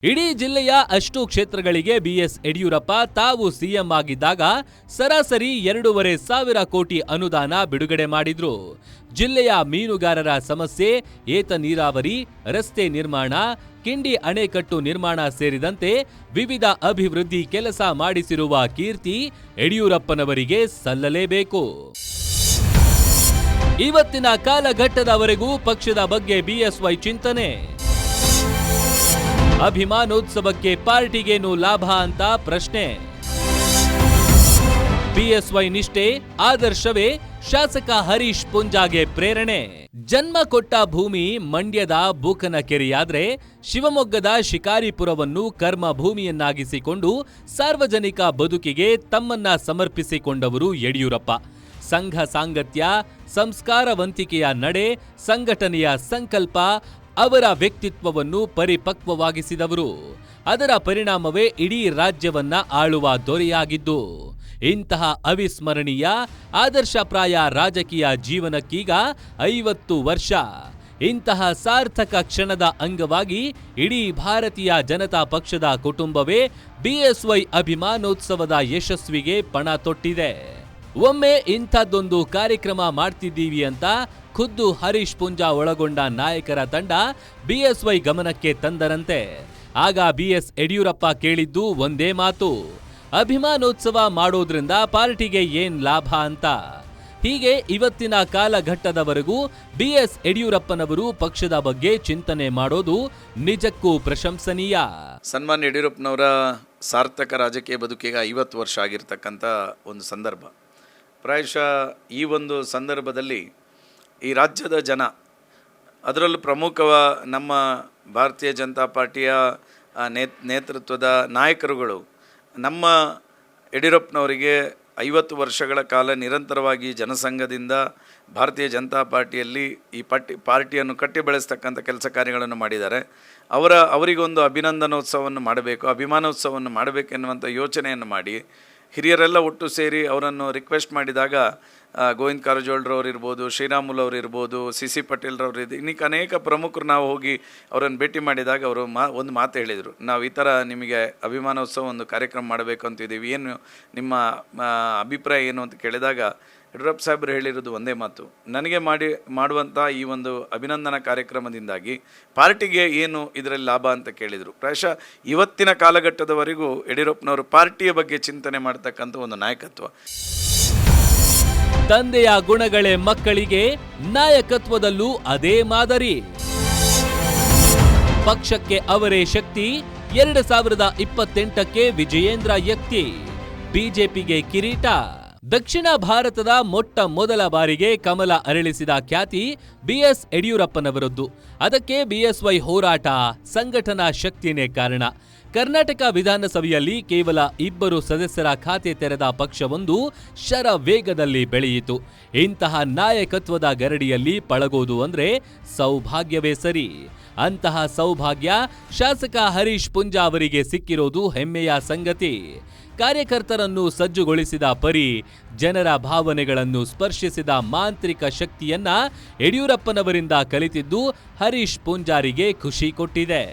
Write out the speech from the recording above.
ಇಡೀ ಜಿಲ್ಲೆಯ ಅಷ್ಟು ಕ್ಷೇತ್ರಗಳಿಗೆ ಬಿಎಸ್ ಯಡಿಯೂರಪ್ಪ ತಾವು ಸಿಎಂ ಆಗಿದ್ದಾಗ ಸರಾಸರಿ 2,500 ಕೋಟಿ ಅನುದಾನ ಬಿಡುಗಡೆ ಮಾಡಿದ್ರು. ಜಿಲ್ಲೆಯ ಮೀನುಗಾರರ ಸಮಸ್ಯೆ, ಏತ ನೀರಾವರಿ, ರಸ್ತೆ ನಿರ್ಮಾಣ, ಕಿಂಡಿ ಅಣೆಕಟ್ಟು ನಿರ್ಮಾಣ ಸೇರಿದಂತೆ ವಿವಿಧ ಅಭಿವೃದ್ಧಿ ಕೆಲಸ ಮಾಡಿಸಿರುವ ಕೀರ್ತಿ ಯಡಿಯೂರಪ್ಪನವರಿಗೆ ಸಲ್ಲಲೇಬೇಕು. ಇವತ್ತಿನ ಕಾಲಘಟ್ಟದವರೆಗೂ ಪಕ್ಷದ ಬಗ್ಗೆ ಬಿಎಸ್ವೈ ಚಿಂತನೆ. ಅಭಿಮಾನೋತ್ಸವಕ್ಕೆ ಪಾರ್ಟಿಗೇನು ಲಾಭ ಅಂತ ಪ್ರಶ್ನೆ. ಬಿಎಸ್ವೈ ನಿಷ್ಠೆ, ಆದರ್ಶವೇ ಶಾಸಕ ಹರೀಶ್ ಪೂಂಜಾಗೆ ಪ್ರೇರಣೆ. ಜನ್ಮ ಕೊಟ್ಟ ಭೂಮಿ ಮಂಡ್ಯದ ಬೂಕನಕೆರೆಯಾದ್ರೆ ಶಿವಮೊಗ್ಗದ ಶಿಕಾರಿಪುರವನ್ನು ಕರ್ಮ ಭೂಮಿಯನ್ನಾಗಿಸಿಕೊಂಡು ಸಾರ್ವಜನಿಕ ಬದುಕಿಗೆ ತಮ್ಮನ್ನ ಸಮರ್ಪಿಸಿಕೊಂಡವರು ಯಡಿಯೂರಪ್ಪ. ಸಂಘ ಸಾಂಗತ್ಯ, ಸಂಸ್ಕಾರವಂತಿಕೆಯ ನಡೆ, ಸಂಘಟನೆಯ ಸಂಕಲ್ಪ ಅವರ ವ್ಯಕ್ತಿತ್ವವನ್ನು ಪರಿಪಕ್ವವಾಗಿಸಿದವರು. ಅದರ ಪರಿಣಾಮವೇ ಇಡೀ ರಾಜ್ಯವನ್ನ ಆಳುವ ದೊರೆಯಾಗಿದ್ದು. ಇಂತಹ ಅವಿಸ್ಮರಣೀಯ ಆದರ್ಶಪ್ರಾಯ ರಾಜಕೀಯ ಜೀವನಕ್ಕೀಗ 50 ವರ್ಷ. ಇಂತಹ ಸಾರ್ಥಕ ಕ್ಷಣದ ಅಂಗವಾಗಿ ಇಡೀ ಭಾರತೀಯ ಜನತಾ ಪಕ್ಷದ ಕುಟುಂಬವೇ ಬಿಎಸ್ವೈ ಅಭಿಮಾನೋತ್ಸವದ ಯಶಸ್ವಿಗೆ ಪಣ ತೊಟ್ಟಿದೆ. ಒಮ್ಮೆ ಇಂಥದ್ದೊಂದು ಕಾರ್ಯಕ್ರಮ ಮಾಡ್ತಿದ್ದೀವಿ ಅಂತ ಖುದ್ದು ಹರೀಶ್ ಪೂಂಜಾ ಒಳಗೊಂಡ ನಾಯಕರ ತಂಡ ಬಿಎಸ್ವೈ ಗಮನಕ್ಕೆ ತಂದರಂತೆ. ಆಗ ಬಿಎಸ್ ಯಡಿಯೂರಪ್ಪ ಕೇಳಿದ್ದು ಒಂದೇ ಮಾತು: ಅಭಿಮಾನೋತ್ಸವ ಮಾಡೋದ್ರಿಂದ ಪಾರ್ಟಿಗೆ ಏನ್ ಲಾಭ ಅಂತ. ಹೀಗೆ ಇವತ್ತಿನ ಕಾಲಘಟ್ಟದವರೆಗೂ ಬಿಎಸ್ ಯಡಿಯೂರಪ್ಪನವರು ಪಕ್ಷದ ಬಗ್ಗೆ ಚಿಂತನೆ ಮಾಡೋದು ನಿಜಕ್ಕೂ ಪ್ರಶಂಸನೀಯ. ಸನ್ಮಾನ್ಯ ಯಡಿಯೂರಪ್ಪನವರ ಸಾರ್ಥಕ ರಾಜಕೀಯ ಬದುಕಿಗೆ 50 ವರ್ಷ ಆಗಿರ್ತಕ್ಕಂಥ ಒಂದು ಸಂದರ್ಭ. ಪ್ರಾಯಶಃ ಈ ಒಂದು ಸಂದರ್ಭದಲ್ಲಿ ಈ ರಾಜ್ಯದ ಜನ, ಅದರಲ್ಲೂ ಪ್ರಮುಖವ ನಮ್ಮ ಭಾರತೀಯ ಜನತಾ ಪಾರ್ಟಿಯ ನೇತೃತ್ವದ ನಾಯಕರುಗಳು ನಮ್ಮ ಯಡಿಯೂರಪ್ಪನವರಿಗೆ 50 ವರ್ಷಗಳ ಕಾಲ ನಿರಂತರವಾಗಿ ಜನಸಂಘದಿಂದ ಭಾರತೀಯ ಜನತಾ ಪಾರ್ಟಿಯಲ್ಲಿ ಈ ಪಾರ್ಟಿಯನ್ನು ಕಟ್ಟಿ ಬೆಳೆಸ್ತಕ್ಕಂಥ ಕೆಲಸ ಕಾರ್ಯಗಳನ್ನು ಮಾಡಿದ್ದಾರೆ. ಅವರಿಗೊಂದು ಅಭಿನಂದನೋತ್ಸವವನ್ನು ಮಾಡಬೇಕು, ಅಭಿಮಾನೋತ್ಸವವನ್ನು ಮಾಡಬೇಕೆನ್ನುವಂಥ ಯೋಚನೆಯನ್ನು ಮಾಡಿ ಹಿರಿಯರೆಲ್ಲ ಒಟ್ಟು ಸೇರಿ ಅವರನ್ನು ರಿಕ್ವೆಸ್ಟ್ ಮಾಡಿದಾಗ ಗೋವಿಂದ ಕಾರಜೋಳರವ್ರು ಇರ್ಬೋದು, ಶ್ರೀರಾಮುಲು ಅವರು ಇರ್ಬೋದು, ಸಿ ಪಟೇಲ್ರವ್ರು ಇನ್ನೀಗ ಅನೇಕ ಪ್ರಮುಖರು ನಾವು ಹೋಗಿ ಅವರನ್ನು ಭೇಟಿ ಮಾಡಿದಾಗ ಅವರು ಒಂದು ಮಾತು ಹೇಳಿದರು: ನಾವು ಈ ಥರ ನಿಮಗೆ ಅಭಿಮಾನೋತ್ಸವ ಒಂದು ಕಾರ್ಯಕ್ರಮ ಮಾಡಬೇಕು ಅಂತಿದ್ದೀವಿ, ಏನು ನಿಮ್ಮ ಅಭಿಪ್ರಾಯ ಏನು ಅಂತ ಕೇಳಿದಾಗ ಯಡಿಯೂರಪ್ಪ ಸಾಹೇಬರು ಹೇಳಿರೋದು ಒಂದೇ ಮಾತು: ನನಗೆ ಮಾಡುವಂಥ ಈ ಒಂದು ಅಭಿನಂದನಾ ಕಾರ್ಯಕ್ರಮದಿಂದಾಗಿ ಪಾರ್ಟಿಗೆ ಏನು ಇದರಲ್ಲಿ ಲಾಭ ಅಂತ ಕೇಳಿದರು. ಪ್ರಾಯಶಃ ಇವತ್ತಿನ ಕಾಲಘಟ್ಟದವರೆಗೂ ಯಡಿಯೂರಪ್ಪನವರು ಪಾರ್ಟಿಯ ಬಗ್ಗೆ ಚಿಂತನೆ ಮಾಡ್ತಕ್ಕಂಥ ಒಂದು ನಾಯಕತ್ವ. ತಂದೆಯ ಗುಣಗಳೇ ಮಕ್ಕಳಿಗೆ, ನಾಯಕತ್ವದಲ್ಲೂ ಅದೇ ಮಾದರಿ. ಪಕ್ಷಕ್ಕೆ ಅವರೇ ಶಕ್ತಿ. 2028ಕ್ಕೆ ವಿಜಯೇಂದ್ರ ಯತ್ತಿ, ಬಿಜೆಪಿಗೆ ಕಿರೀಟ. ದಕ್ಷಿಣ ಭಾರತದ ಮೊಟ್ಟ ಮೊದಲ ಬಾರಿಗೆ ಕಮಲ ಅರಳಿಸಿದ ಖ್ಯಾತಿ ಬಿಎಸ್ ಯಡಿಯೂರಪ್ಪನವರದ್ದು. ಅದಕ್ಕೆ ಬಿಎಸ್ವೈ ಹೋರಾಟ, ಸಂಘಟನಾ ಶಕ್ತಿನೇ ಕಾರಣ. ಕರ್ನಾಟಕ ವಿಧಾನಸಭೆಯಲ್ಲಿ ಕೇವಲ 2 ಸದಸ್ಯರ ಖಾತೆ ತೆರೆದ ಪಕ್ಷವೊಂದು ಶರವೇಗದಲ್ಲಿ ಬೆಳೆಯಿತು. ಇಂತಹ ನಾಯಕತ್ವದ ಗರಡಿಯಲ್ಲಿ ಪಳಗೋದು ಅಂದ್ರೆ ಸೌಭಾಗ್ಯವೇ ಸರಿ. ಅಂತಹ ಸೌಭಾಗ್ಯ ಶಾಸಕ ಹರೀಶ್ ಪೂಂಜಾ ಅವರಿಗೆ ಸಿಕ್ಕಿರೋದು ಹೆಮ್ಮೆಯ ಸಂಗತಿ. ಕಾರ್ಯಕರ್ತರನ್ನು ಸಜ್ಜುಗೊಳಿಸಿದ ಪರಿ, ಜನರ ಭಾವನೆಗಳನ್ನು ಸ್ಪರ್ಶಿಸಿದ ಮಾಂತ್ರಿಕ ಶಕ್ತಿಯನ್ನ ಯಡಿಯೂರಪ್ಪನವರಿಂದ ಕಲಿತಿದ್ದು ಹರೀಶ್ ಪೂಂಜಾರಿಗೆ ಖುಷಿ ಕೊಟ್ಟಿದೆ.